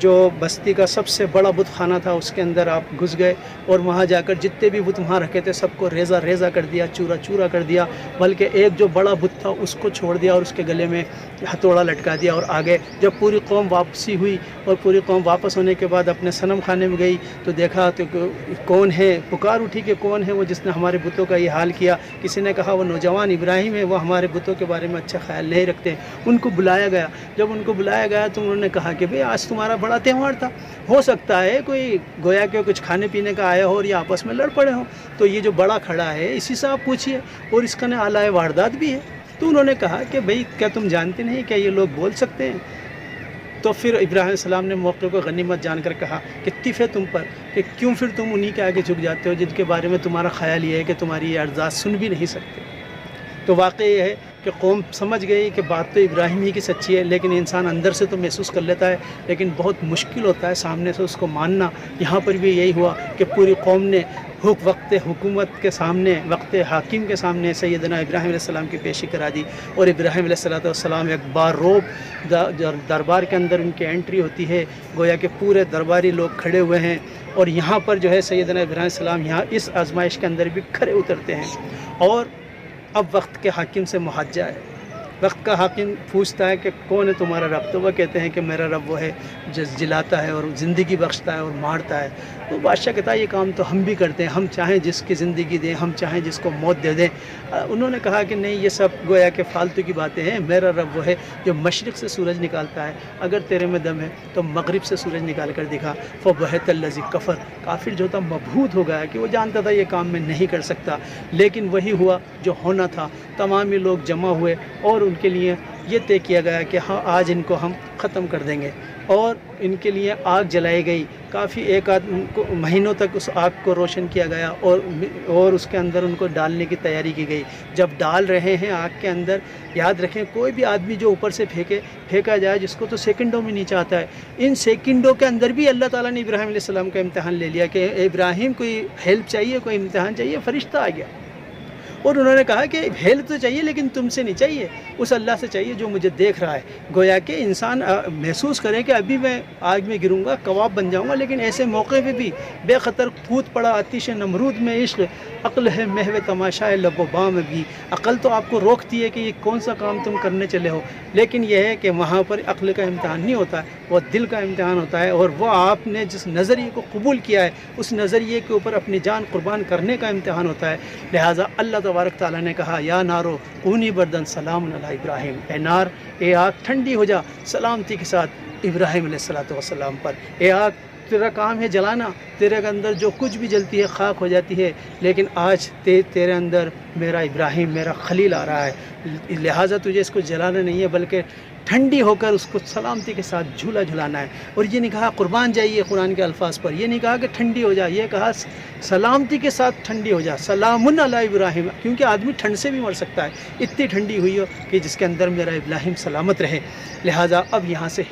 جو بستی کا سب سے بڑا بت خانہ تھا اس کے اندر آپ گھس گئے اور وہاں جا کر جتنے بھی بت وہاں رکھے تھے سب کو ریزہ ریزہ کر دیا، چورا چورا کر دیا، بلکہ ایک جو بڑا بت تھا اس کو چھوڑ دیا اور اس کے گلے میں ہتھوڑا لٹکا دیا اور آگے جب پوری قوم واپسی ہوئی اور پوری قوم واپس ہونے کے بعد اپنے صنم خانے میں گئی تو دیکھا تو کون ہے، پکار اٹھی کہ کون ہے وہ جس نے ہمارے بتوں کا یہ حال کیا. کسی نے کہا وہ نوجوان ابراہیم ہے، وہ ہمارے بتوں کے بارے میں اچھا خیال نہیں رکھتے. ان کو بلایا گیا، جب ان کو بلایا گیا تو انہوں نے کہا کہ بھئی آج تمہارا بڑا تہوار تھا، ہو سکتا ہے کوئی گویا کہ کچھ کھانے پینے کا آیا ہو اور یہ آپس میں لڑ پڑے ہوں، تو یہ جو بڑا کھڑا ہے اسی سے آپ پوچھیے اور اس کا آلائے واردات بھی ہے. تو انہوں نے کہا کہ بھئی کیا تم جانتے نہیں کیا یہ لوگ بول سکتے ہیں؟ تو پھر ابراہیم علیہ السلام نے موقع کو غنیمت جان کر کہا کہ اتف ہے تم پر کہ کیوں پھر تم انہی کے آگے جھک جاتے ہو جن کے بارے میں تمہارا خیال یہ ہے کہ تمہاری یہ عرضات سن بھی نہیں سکتے. تو واقع یہ ہے کہ قوم سمجھ گئی کہ بات تو ابراہیم ہی کی سچی ہے، لیکن انسان اندر سے تو محسوس کر لیتا ہے لیکن بہت مشکل ہوتا ہے سامنے سے اس کو ماننا. یہاں پر بھی یہی ہوا کہ پوری قوم نے وقت حکومت کے سامنے، وقت حاکم کے سامنے سیدنا ابراہیم علیہ السلام کی پیشی کرا دی اور ابراہیم علیہ السلام ایک بار روب دربار کے اندر ان کی انٹری ہوتی ہے، گویا کہ پورے درباری لوگ کھڑے ہوئے ہیں اور یہاں پر جو ہے سیدنا ابراہیم علیہ السلام یہاں اس آزمائش کے اندر بھی کھڑے اترتے ہیں. اور اب وقت کے حاکم سے محاجہ ہے. وقت کا حاکم پوچھتا ہے کہ کون ہے تمہارا رب؟ تو وہ کہتے ہیں کہ میرا رب وہ ہے جو جلاتا ہے اور زندگی بخشتا ہے اور مارتا ہے. تو بادشاہ کہتا ہے یہ کام تو ہم بھی کرتے ہیں، ہم چاہیں جس کی زندگی دیں، ہم چاہیں جس کو موت دے دیں. انہوں نے کہا کہ نہیں، یہ سب گویا کہ فالتو کی باتیں ہیں. میرا رب وہ ہے جو مشرق سے سورج نکالتا ہے، اگر تیرے میں دم ہے تو مغرب سے سورج نکال کر دکھا. فبہت الذی کفر، کافر جو تھا مبہوت ہو گیا کہ وہ جانتا تھا یہ کام میں نہیں کر سکتا، لیکن وہی ہوا جو ہونا تھا. تمام لوگ جمع ہوئے اور ان کے لیے یہ طے کیا گیا کہ ہاں آج ان کو ہم ختم کر دیں گے اور ان کے لیے آگ جلائی گئی. کافی ایک آدھ مہینوں تک اس آگ کو روشن کیا گیا اور اس کے اندر ان کو ڈالنے کی تیاری کی گئی. جب ڈال رہے ہیں آگ کے اندر، یاد رکھیں کوئی بھی آدمی جو اوپر سے پھینکا جائے جس کو تو سیکنڈوں میں نیچے آتا ہے. ان سیکنڈوں کے اندر بھی اللہ تعالیٰ نے ابراہیم علیہ السلام کا امتحان لے لیا کہ ابراہیم کوئی ہیلپ چاہیے، کوئی امتحان چاہیے. فرشتہ آ گیا اور انہوں نے کہا کہ ہیلپ تو چاہیے لیکن تم سے نہیں چاہیے، اس اللہ سے چاہیے جو مجھے دیکھ رہا ہے. گویا کہ انسان محسوس کرے کہ ابھی میں آگ میں گروں گا، کباب بن جاؤں گا، لیکن ایسے موقع پہ بھی بے خطر کود پڑا آتش نمرود میں عشق. عقل ہے محو تماشا لب و بام بھی، عقل تو آپ کو روکتی ہے کہ یہ کون سا کام تم کرنے چلے ہو، لیکن یہ ہے کہ وہاں پر عقل کا امتحان نہیں ہوتا ہے، وہ دل کا امتحان ہوتا ہے. اور وہ آپ نے جس نظریے کو قبول کیا ہے اس نظریے کے اوپر اپنی جان قربان کرنے کا امتحان ہوتا ہے. لہٰذا اللہ تبارک تعالیٰ نے کہا یا نارو کونی بردن سلام علی ابراہیم، اے نار، اے آگ ٹھنڈی ہو جا سلامتی کے ساتھ ابراہیم علیہ السلام پر. اے آگ تیرا کام ہے جلانا، تیرے اندر جو کچھ بھی جلتی ہے خاک ہو جاتی ہے، لیکن آج تیرے اندر میرا ابراہیم، میرا خلیل آ رہا ہے، لہٰذا تجھے اس کو جلانا نہیں ہے بلکہ ٹھنڈی ہو کر اس کو سلامتی کے ساتھ جھولا جھلانا ہے. اور یہ نہیں کہا قربان جائیے قرآن کے الفاظ پر، یہ نہیں کہا کہ ٹھنڈی ہو جا، یہ کہا سلامتی کے ساتھ ٹھنڈی ہو جا. سلام علی ابراہیم، کیونکہ آدمی ٹھنڈ سے بھی مر سکتا ہے، اتنی ٹھنڈی ہوئی ہو کہ جس کے اندر میرا ابراہیم سلامت رہے. لہٰذا اب یہاں سے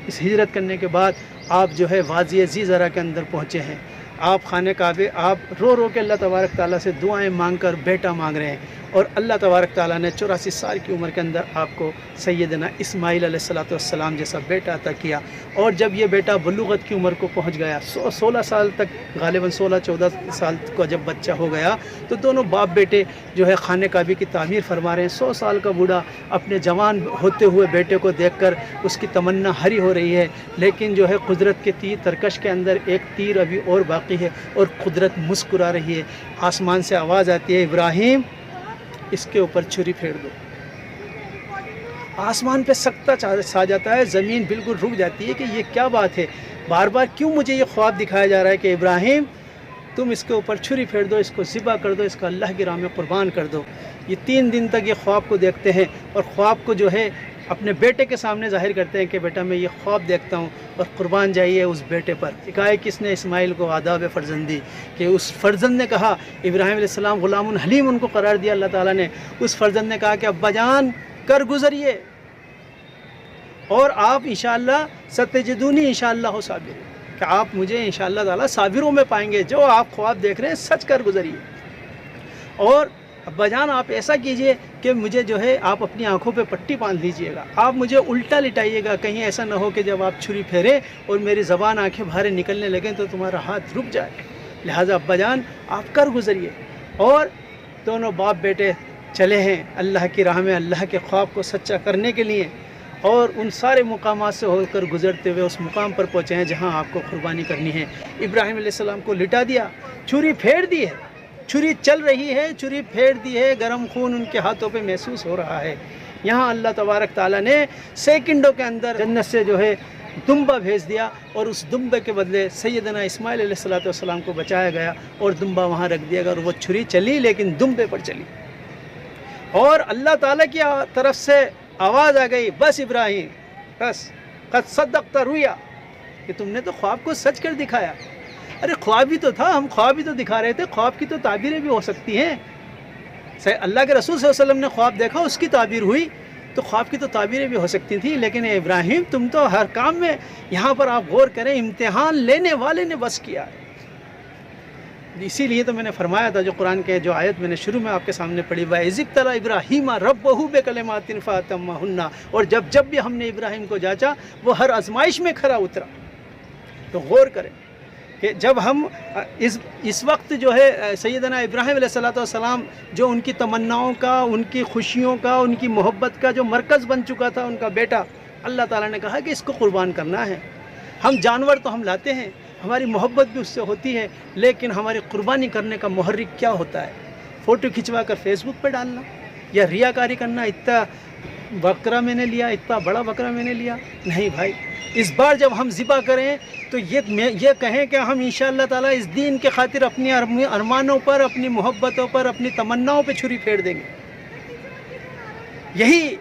اس ہجرت کرنے کے بعد آپ جو ہے وادی زی زرع کے اندر پہنچے ہیں. آپ خانہ کعبے، آپ رو رو کے اللہ تبارک تعالیٰ سے دعائیں مانگ کر بیٹا مانگ رہے ہیں اور اللہ تبارک تعالیٰ نے 84 سال کی عمر کے اندر آپ کو سیدنا اسماعیل علیہ السلام جیسا بیٹا عطا کیا. اور جب یہ بیٹا بلوغت کی عمر کو پہنچ گیا، 16 سال تک، غالباً 16-14 سال کو جب بچہ ہو گیا تو دونوں باپ بیٹے جو ہے خانہ کعبے کی تعمیر فرما رہے ہیں. 100 سال کا بوڑھا اپنے جوان ہوتے ہوئے بیٹے کو دیکھ کر اس کی تمنا ہری ہو رہی ہے، لیکن جو ہے قدرت کے تیر ترکش کے اندر ایک تیر ابھی اور باقی ہے اور قدرت مسکرا رہی ہے. آسمان سے آواز آتی ہے ابراہیم اس کے اوپر چھری پھیر دو. آسمان پہ سکتہ چھا جاتا ہے، زمین بالکل رک جاتی ہے کہ یہ کیا بات ہے، بار بار کیوں مجھے یہ خواب دکھایا جا رہا ہے کہ ابراہیم تم اس کے اوپر چھری پھیر دو، اس کو ذبح کر دو، اس کو اللہ کی راہ میں قربان کر دو. یہ 3 دن تک یہ خواب کو دیکھتے ہیں اور خواب کو جو ہے اپنے بیٹے کے سامنے ظاہر کرتے ہیں کہ بیٹا میں یہ خواب دیکھتا ہوں اور قربان جائیے اس بیٹے پر. سکھائے کس نے اسماعیل کو آداب فرزندی، کہ اس فرزند نے کہا، ابراہیم علیہ السلام غلام حلیم ان کو قرار دیا اللہ تعالیٰ نے. اس فرزند نے کہا کہ ابا جان کر گزریے اور آپ انشاءاللہ ستجدونی انشاءاللہ ہو صابر، کہ آپ مجھے انشاءاللہ تعالیٰ صابروں میں پائیں گے، جو آپ خواب دیکھ رہے ہیں سچ کر گزریے. اور ابا جان آپ ایسا کیجئے کہ مجھے جو ہے آپ اپنی آنکھوں پہ پٹی باندھ لیجئے گا، آپ مجھے الٹا لٹائیے گا، کہیں ایسا نہ ہو کہ جب آپ چھری پھیریں اور میری زبان آنکھیں باہر نکلنے لگیں تو تمہارا ہاتھ رک جائے، لہٰذا ابا جان آپ کر گزریے۔ اور دونوں باپ بیٹے چلے ہیں اللہ کی راہ میں، اللہ کے خواب کو سچا کرنے کے لیے، اور ان سارے مقامات سے ہو کر گزرتے ہوئے اس مقام پر پہنچے ہیں جہاں آپ کو قربانی کرنی ہے۔ ابراہیم علیہ السلام کو لٹا دیا، چھری پھیر دی ہے، چھری چل رہی ہے، چھری پھیر دی ہے، گرم خون ان کے ہاتھوں پہ محسوس ہو رہا ہے۔ یہاں اللہ تبارک تعالیٰ نے سیکنڈوں کے اندر جنت سے جو ہے دمبا بھیج دیا، اور اس دمبے کے بدلے سیدنا اسماعیل علیہ السلام کو بچایا گیا، اور دمبا وہاں رکھ دیا گیا، اور وہ چھری چلی لیکن دمبے پر چلی، اور اللہ تعالیٰ کی طرف سے آواز آ گئی، بس ابراہیم بس، قد صدقت رؤیا، کہ تم نے تو خواب کو سچ کر دکھایا۔ ارے خواب ہی تو تھا، ہم خواب ہی تو دکھا رہے تھے، خواب کی تو تعبیریں بھی ہو سکتی ہیں۔ اللہ کے رسول صلی اللہ علیہ وسلم نے خواب دیکھا، اس کی تعبیر ہوئی، تو خواب کی تو تعبیریں بھی ہو سکتی تھیں، لیکن اے ابراہیم تم تو ہر کام میں، یہاں پر آپ غور کریں، امتحان لینے والے نے بس کیا ہے۔ اسی لیے تو میں نے فرمایا تھا، جو قرآن کے جو آیت میں نے شروع میں آپ کے سامنے پڑھی، وَإِذِ ابْتَلَىٰ إِبْرَاهِيمَ رَبَّهُ بِكَلِمَاتٍ فَأَتَمَّهُنَّ، اور جب بھی ہم نے ابراہیم کو جانچا وہ ہر آزمائش میں کھرا اترا۔ تو غور کریں کہ جب ہم اس وقت جو ہے سیدنا ابراہیم علیہ السلام جو ان کی تمناؤں کا، ان کی خوشیوں کا، ان کی محبت کا جو مرکز بن چکا تھا ان کا بیٹا، اللہ تعالیٰ نے کہا کہ اس کو قربان کرنا ہے۔ ہم جانور تو ہم لاتے ہیں، ہماری محبت بھی اس سے ہوتی ہے، لیکن ہماری قربانی کرنے کا محرک کیا ہوتا ہے؟ فوٹو کھنچوا کر فیس بک پہ ڈالنا، یا ریاکاری کرنا، اتنا بکرا میں نے لیا، اتنا بڑا بکرا میں نے لیا؟ نہیں بھائی، اس بار جب ہم ذبح کریں تو یہ کہیں کہ ہم انشاءاللہ تعالیٰ اس دین کے خاطر اپنی ارمانوں پر، اپنی محبتوں پر، اپنی تمناؤں پہ چھری پھیر دیں گے۔ یہی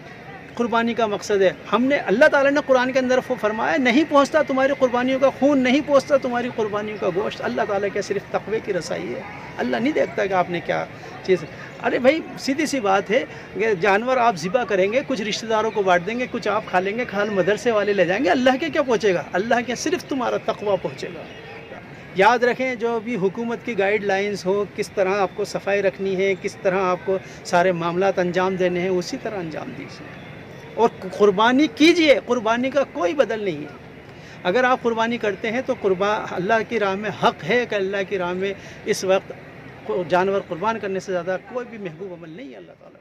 قربانی کا مقصد ہے۔ ہم نے، اللہ تعالیٰ نے قرآن کے اندر فرمایا، نہیں پہنچتا تمہاری قربانیوں کا خون، نہیں پہنچتا تمہاری قربانیوں کا گوشت۔ اللہ تعالیٰ کیا صرف تقوی کی رسائی ہے؟ اللہ نہیں دیکھتا کہ آپ نے کیا چیز۔ ارے بھائی سیدھی سی بات ہے کہ جانور آپ ذبح کریں گے، کچھ رشتہ داروں کو بانٹ دیں گے، کچھ آپ کھا لیں گے، کھال مدرسے والے لے جائیں گے، اللہ کے کیا پہنچے گا؟ اللہ کے صرف تمہارا تقوی پہنچے گا۔ یاد رکھیں، جو بھی حکومت کی گائیڈ لائنز ہو، کس طرح آپ کو صفائی رکھنی ہے، کس طرح آپ کو سارے معاملات انجام دینے ہیں، اسی طرح انجام دیجیے، اور قربانی کیجئے۔ قربانی کا کوئی بدل نہیں ہے۔ اگر آپ قربانی کرتے ہیں تو اللہ کی راہ میں حق ہے کہ اللہ کی راہ میں اس وقت جانور قربان کرنے سے زیادہ کوئی بھی محبوب عمل نہیں ہے اللہ تعالیٰ۔